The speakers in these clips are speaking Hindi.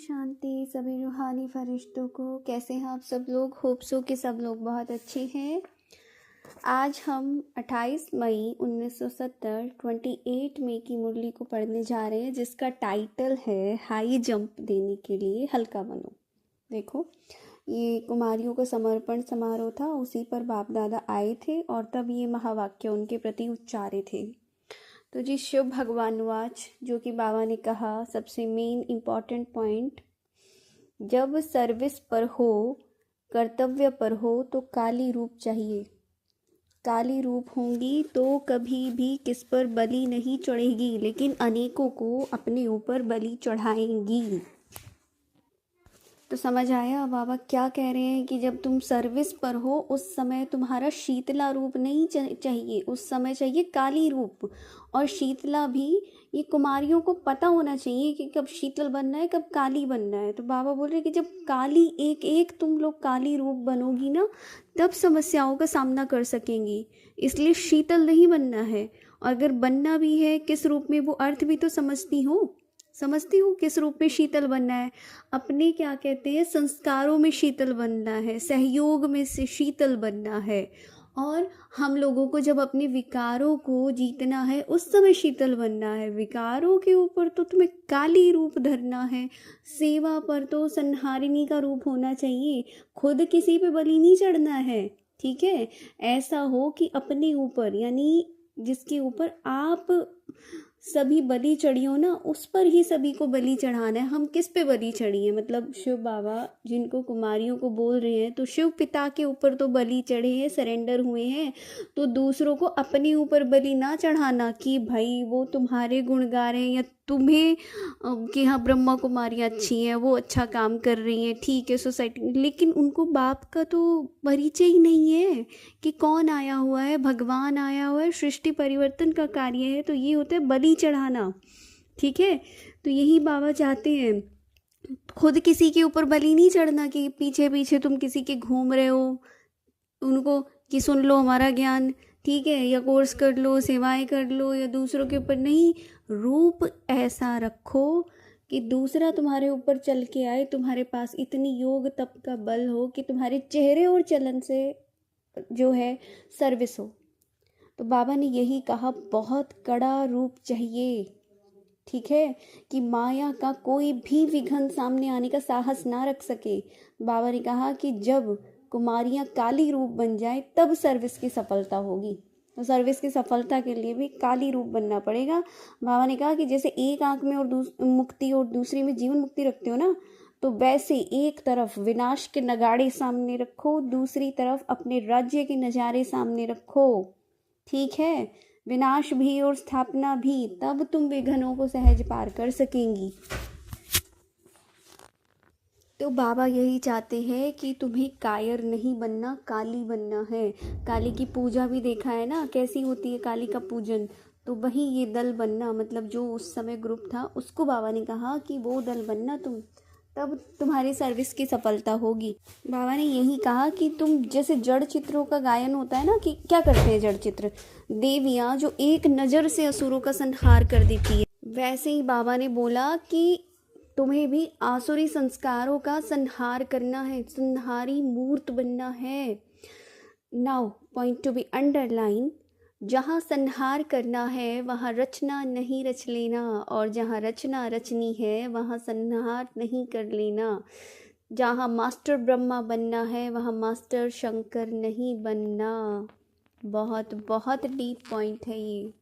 शांति सभी रूहानी फरिश्तों को। कैसे हैं आप सब लोग? होप सो कि सब लोग बहुत अच्छे हैं। आज हम 28 मई 1970 28 मई की मुरली को पढ़ने जा रहे हैं, जिसका टाइटल है हाई जंप देने के लिए हल्का बनो। देखो, ये कुमारियों का समर्पण समारोह था, उसी पर बाप दादा आए थे और तब ये महावाक्य उनके प्रति उच्चारे थे। तो जी शिव भगवान वाच, जो कि बाबा ने कहा सबसे मेन इम्पॉर्टेंट पॉइंट, जब सर्विस पर हो, कर्तव्य पर हो तो काली रूप चाहिए। काली रूप होंगी तो कभी भी किस पर बलि नहीं चढ़ेगी, लेकिन अनेकों को अपने ऊपर बलि चढ़ाएंगी। तो समझ आया बाबा क्या कह रहे हैं कि जब तुम सर्विस पर हो उस समय तुम्हारा शीतला रूप नहीं चाहिए, उस समय चाहिए काली रूप। और शीतला भी ये कुमारियों को पता होना चाहिए कि कब शीतल बनना है, कब काली बनना है। तो बाबा बोल रहे कि जब काली एक एक तुम लोग काली रूप बनोगी ना, तब समस्याओं का सामना कर सकेंगी। इसलिए शीतल नहीं बनना है। और अगर बनना भी है किस रूप में, वो अर्थ भी तो समझती हो किस रूप में शीतल बनना है। अपने क्या कहते हैं, संस्कारों में शीतल बनना है, सहयोग में से शीतल बनना है। और हम लोगों को जब अपने विकारों को जीतना है उस समय शीतल बनना है। विकारों के ऊपर तो तुम्हें काली रूप धरना है। सेवा पर तो संहारिणी का रूप होना चाहिए। खुद किसी पे बलि नहीं चढ़ना है, ठीक है। ऐसा हो कि अपने ऊपर, यानी जिसके ऊपर आप सभी बलि चढ़ियो ना, उस पर ही सभी को बलि चढ़ाना है। हम किस पे बलि चढ़िए, मतलब शिव बाबा जिनको कुमारियों को बोल रहे हैं, तो शिव पिता के ऊपर तो बलि चढ़े हैं, सरेंडर हुए हैं। तो दूसरों को अपने ऊपर बलि ना चढ़ाना कि भाई वो तुम्हारे गुण गा रहे हैं, या तुम्हें कि हाँ ब्रह्मा कुमारी अच्छी हैं, वो अच्छा काम कर रही हैं, ठीक है सोसाइटी, लेकिन उनको बाप का तो परिचय ही नहीं है कि कौन आया हुआ है। भगवान आया हुआ है, सृष्टि परिवर्तन का कार्य है, तो ये होता है बलि चढ़ाना, ठीक है। तो यही बाबा चाहते हैं, खुद किसी के ऊपर बलि नहीं चढ़ना कि पीछे पीछे तुम किसी के घूम रहे हो, उनको कि सुन लो हमारा ज्ञान, ठीक है, या कोर्स कर लो, सेवाएं कर लो, या दूसरों के ऊपर नहीं। रूप ऐसा रखो कि दूसरा तुम्हारे ऊपर चल के आए, तुम्हारे पास इतनी योग तप का बल हो कि तुम्हारे चेहरे और चलन से जो है सर्विस हो। तो बाबा ने यही कहा, बहुत कड़ा रूप चाहिए, ठीक है, कि माया का कोई भी विघ्न सामने आने का साहस ना रख सके। बाबा ने कहा कि जब कुमारियां काली रूप बन जाए तब सर्विस की सफलता होगी। तो सर्विस की सफलता के लिए भी काली रूप बनना पड़ेगा। बाबा ने कहा कि जैसे एक आंख में और मुक्ति और दूसरी में जीवन मुक्ति रखते हो ना, तो वैसे एक तरफ विनाश के नगाड़े सामने रखो, दूसरी तरफ अपने राज्य के नज़ारे सामने रखो, ठीक है। विनाश भी और स्थापना भी, तब तुम विघ्नों को सहज पार कर सकेंगी। तो बाबा यही चाहते हैं कि तुम्हें कायर नहीं बनना, काली बनना है। काली की पूजा भी देखा है ना, कैसी होती है काली का पूजन। तो वही ये दल बनना, मतलब जो उस समय ग्रुप था उसको बाबा ने कहा कि वो दल बनना तुम, तब तुम्हारी सर्विस की सफलता होगी। बाबा ने यही कहा कि तुम जैसे जड़ चित्रों का गायन होता है ना, कि क्या करते हैं जड़ चित्र, देवियाँ जो एक नज़र से असुरों का संहार कर देती है, वैसे ही बाबा ने बोला कि तुम्हें भी आसुरी संस्कारों का संहार करना है, संहारी मूर्त बनना है। Now point to be underline, जहाँ संहार करना है वहाँ रचना नहीं रच लेना, और जहाँ रचना रचनी है वहाँ संहार नहीं कर लेना। जहाँ मास्टर ब्रह्मा बनना है वहाँ मास्टर शंकर नहीं बनना। बहुत बहुत डीप पॉइंट है ये।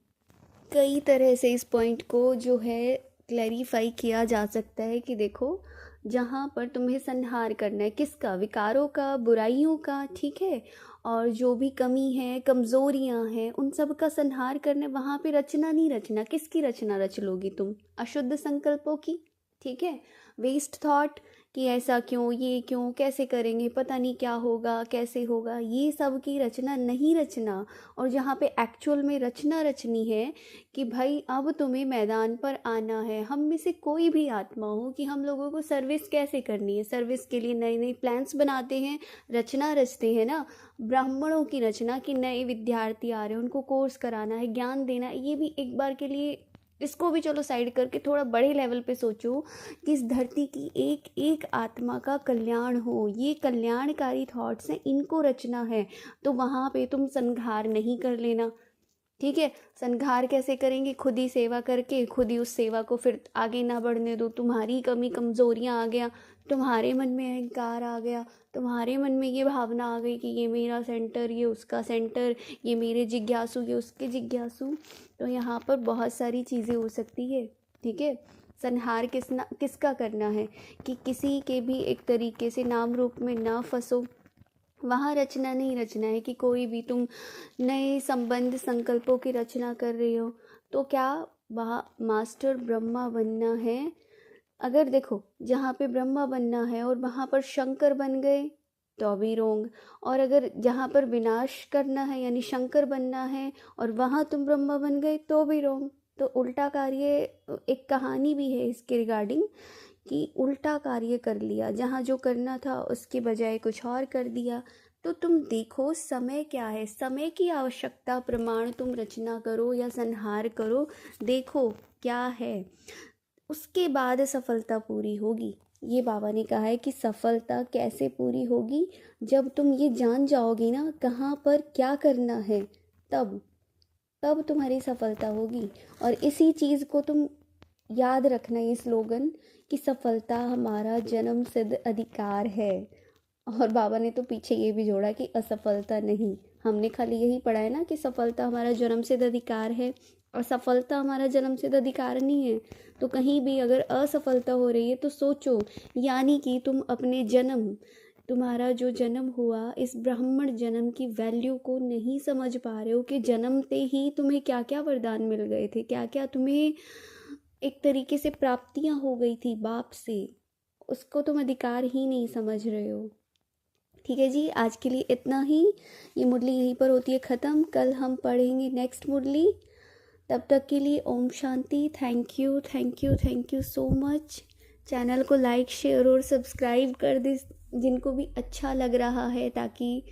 कई तरह से इस पॉइंट को जो है क्लैरिफाई किया जा सकता है कि देखो, जहाँ पर तुम्हें संहार करना है, किसका, विकारों का, बुराइयों का, ठीक है, और जो भी कमी है, कमज़ोरियाँ हैं, उन सब का संहार करना है। वहाँ पे रचना नहीं रचना। किसकी रचना रच लोगी तुम? अशुद्ध संकल्पों की, ठीक है, वेस्ट थॉट कि ऐसा क्यों, ये क्यों, कैसे करेंगे, पता नहीं क्या होगा, कैसे होगा, ये सब की रचना नहीं रचना। और जहाँ पे एक्चुअल में रचना रचनी है कि भाई अब तुम्हें मैदान पर आना है। हम में से कोई भी आत्मा हो कि हम लोगों को सर्विस कैसे करनी है, सर्विस के लिए नए नए प्लान्स बनाते हैं, रचना रचते हैं ना। ब्राह्मणों की रचना कि नए विद्यार्थी आ रहे हैं, उनको कोर्स कराना है, ज्ञान देना है, ये भी एक बार के लिए इसको भी चलो साइड करके थोड़ा बड़े लेवल पे सोचो कि इस धरती की एक एक आत्मा का कल्याण हो। ये कल्याणकारी थॉट्स हैं, इनको रचना है। तो वहाँ पे तुम संघार नहीं कर लेना, ठीक है। संघार कैसे करेंगे? खुद ही सेवा करके, खुद ही उस सेवा को फिर आगे ना बढ़ने दो। तुम्हारी कमी कमज़ोरियाँ आ गया, तुम्हारे मन में अहंकार आ गया, तुम्हारे मन में ये भावना आ गई कि ये मेरा सेंटर, ये उसका सेंटर, ये मेरे जिज्ञासु, ये उसके जिज्ञासु। तो यहाँ पर बहुत सारी चीज़ें हो सकती है, ठीक है। संहार किसका करना है कि किसी के भी एक तरीके से नाम रूप में ना फंसो। वहाँ रचना नहीं रचना है कि कोई भी तुम नए संबंध संकल्पों की रचना कर रही हो तो क्या वहाँ मास्टर ब्रह्मा बनना है? अगर देखो जहाँ पे ब्रह्मा बनना है और वहाँ पर शंकर बन गए तो भी रोंग, और अगर जहाँ पर विनाश करना है यानी शंकर बनना है और वहाँ तुम ब्रह्मा बन गए तो भी रोंग। तो उल्टा कार्य, एक कहानी भी है इसके रिगार्डिंग कि उल्टा कार्य कर लिया, जहाँ जो करना था उसके बजाय कुछ और कर दिया। तो तुम देखो समय क्या है, समय की आवश्यकता प्रमाण तुम रचना करो या संहार करो, देखो क्या है, उसके बाद सफलता पूरी होगी। ये बाबा ने कहा है कि सफलता कैसे पूरी होगी? जब तुम ये जान जाओगी ना कहाँ पर क्या करना है, तब तब तुम्हारी सफलता होगी। और इसी चीज़ को तुम याद रखना, ये स्लोगन कि सफलता हमारा जन्म सिद्ध अधिकार है। और बाबा ने तो पीछे ये भी जोड़ा कि असफलता नहीं। हमने खाली यही पढ़ा है ना कि सफलता हमारा जन्म सिद्ध अधिकार है, और सफलता हमारा जन्म सिद्ध अधिकार नहीं है। तो कहीं भी अगर असफलता हो रही है तो सोचो, यानी कि तुम अपने जन्म, तुम्हारा जो जन्म हुआ इस ब्राह्मण जन्म की वैल्यू को नहीं समझ पा रहे हो कि जन्मते ही तुम्हें क्या क्या वरदान मिल गए थे, क्या क्या तुम्हें एक तरीके से प्राप्तियां हो गई थी बाप से, उसको तुम अधिकार ही नहीं समझ रहे हो। ठीक है जी, आज के लिए इतना ही। ये मुरली यहीं पर होती है ख़त्म। कल हम पढ़ेंगे नेक्स्ट मुरली। तब तक के लिए ओम शांति। Thank you thank you thank you so much. Channel को लाइक शेयर और सब्सक्राइब कर दे जिनको भी अच्छा लग रहा है, ताकि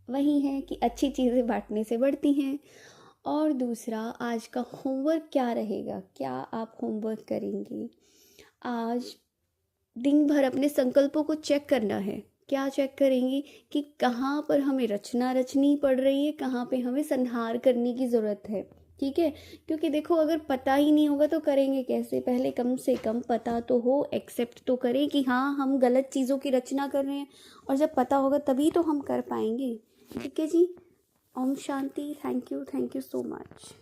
वही है कि अच्छी चीज़ें बांटने से बढ़ती हैं। और दूसरा, आज का होमवर्क क्या रहेगा, क्या आप होमवर्क करेंगे? आज दिन भर अपने संकल्पों को चेक करना है। क्या चेक करेंगी कि कहाँ पर हमें रचना रचनी पड़ रही है, कहाँ पे हमें संहार करने की ज़रूरत है, ठीक है। क्योंकि देखो अगर पता ही नहीं होगा तो करेंगे कैसे? पहले कम से कम पता तो हो, एक्सेप्ट तो करें कि हाँ हम गलत चीज़ों की रचना कर रहे हैं, और जब पता होगा तभी तो हम कर पाएंगे। ठीक है जी, ओम शांति। Thank you so much.